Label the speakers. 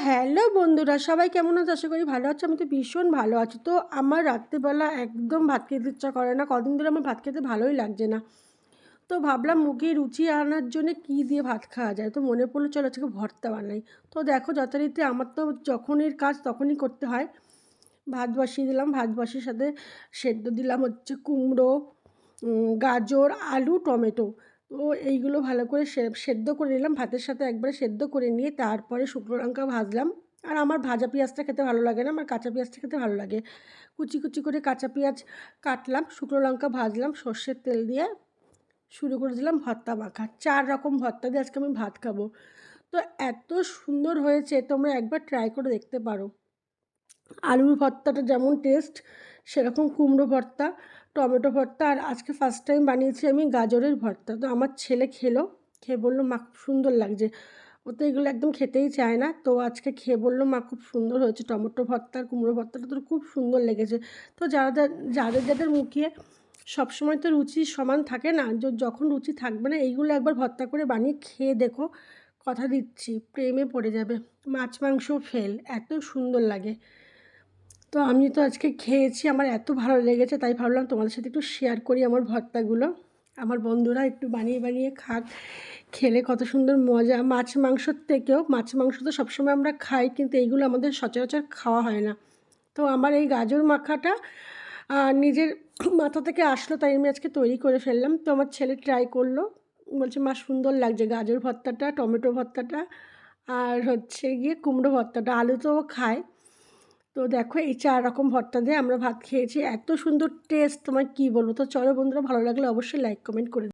Speaker 1: Hello বন্ধুরা, সবাই কেমন আছো? আশা করি ভালো আছো। আমি তো ভীষণ ভালো আছি। তো আমার রাত্রিবেলা একদম ভাত খেতে ইচ্ছা করে না, কদিন ধরে আমার ভাত খেতে ভালোই লাগছে না। তো ভাবলাম মুখে রুচি আনার জন্য কী দিয়ে ভাত খাওয়া যায়, তো মনে পড়লো চলো আজকে ভর্তা বানাই। তো দেখো যথারীতি আমার তো যখনই কাজ তখনই করতে হয়। ভাত বসিয়ে দিলাম, ভাত বসিয়ে সাথে সেদ্ধ দিলাম হচ্ছে কুমড়ো, গাজর, আলু, টমেটো। তো এইগুলো ভালো করে সেদ্ধ করে নিলাম, ভাতের সাথে একবারে সেদ্ধ করে নিয়ে তারপরে শুকনো লঙ্কা ভাজলাম। আর আমার ভাজা পেঁয়াজটা খেতে ভালো লাগে না, আমার কাঁচা পেঁয়াজটা খেতে ভালো লাগে। কুচি কুচি করে কাঁচা পেঁয়াজ কাটলাম, শুকনো লঙ্কা ভাজলাম, সর্ষের তেল দিয়ে শুরু করে দিলাম ভর্তা মাখা। 4 রকম ভর্তা দিয়ে আজকে আমি ভাত খাবো। তো এত সুন্দর হয়েছে, তোমরা একবার ট্রাই করে দেখতে পারো। আলুর ভর্তাটা যেমন টেস্ট, সেরকম কুমড়ো ভর্তা, টমেটো ভর্তা, আর আজকে ফার্স্ট টাইম বানিয়েছি আমি গাজরের ভর্তা। তো আমার ছেলে খেলো, খেয়ে বললো মা খুব সুন্দর লাগছে। ও তো এগুলো একদম খেতেই চায় না, তো আজকে খেয়ে বললো মা খুব সুন্দর হয়েছে, টমেটো ভর্তা আর কুমড়ো ভর্তাটা তোর খুব সুন্দর লেগেছে। তো যাদের যাদের মুখে সবসময় তো রুচি সমান থাকে না, যখন রুচি থাকবে না এইগুলো একবার ভর্তা করে বানিয়ে খেয়ে দেখো, কথা দিচ্ছি প্রেমে পড়ে যাবে। মাছ মাংস ফেল, এত সুন্দর লাগে। তো আমি তো আজকে খেয়েছি, আমার এত ভালো লেগেছে, তাই ভাবলাম তোমাদের সাথে একটু শেয়ার করি আমার ভর্তাগুলো। আমার বন্ধুরা একটু বানিয়ে বানিয়ে খাক, খেলে কত সুন্দর মজা। মাছ মাংসর থেকেও, মাছ মাংস তো সবসময় আমরা খাই, কিন্তু এইগুলো আমাদের সচরাচর খাওয়া হয় না। তো আমার এই গাজর মাখাটা নিজের মাথা থেকে আসলো, তাই আমি আজকে তৈরি করে ফেললাম। তো আমার ছেলে ট্রাই করলো, বলছে মা সুন্দর লাগছে গাজর ভর্তাটা, টমেটো ভর্তাটা, আর হচ্ছে গিয়ে কুমড়ো ভর্তাটা, আলু তো ও খায়। তো দেখো এই 4 রকম ভর্তা দিয়ে আমরা ভাত খেয়েছি, এত সুন্দর টেস্ট তোমায় কী বলবো। তো চলো বন্ধুরা, ভালো লাগলে অবশ্যই লাইক কমেন্ট করে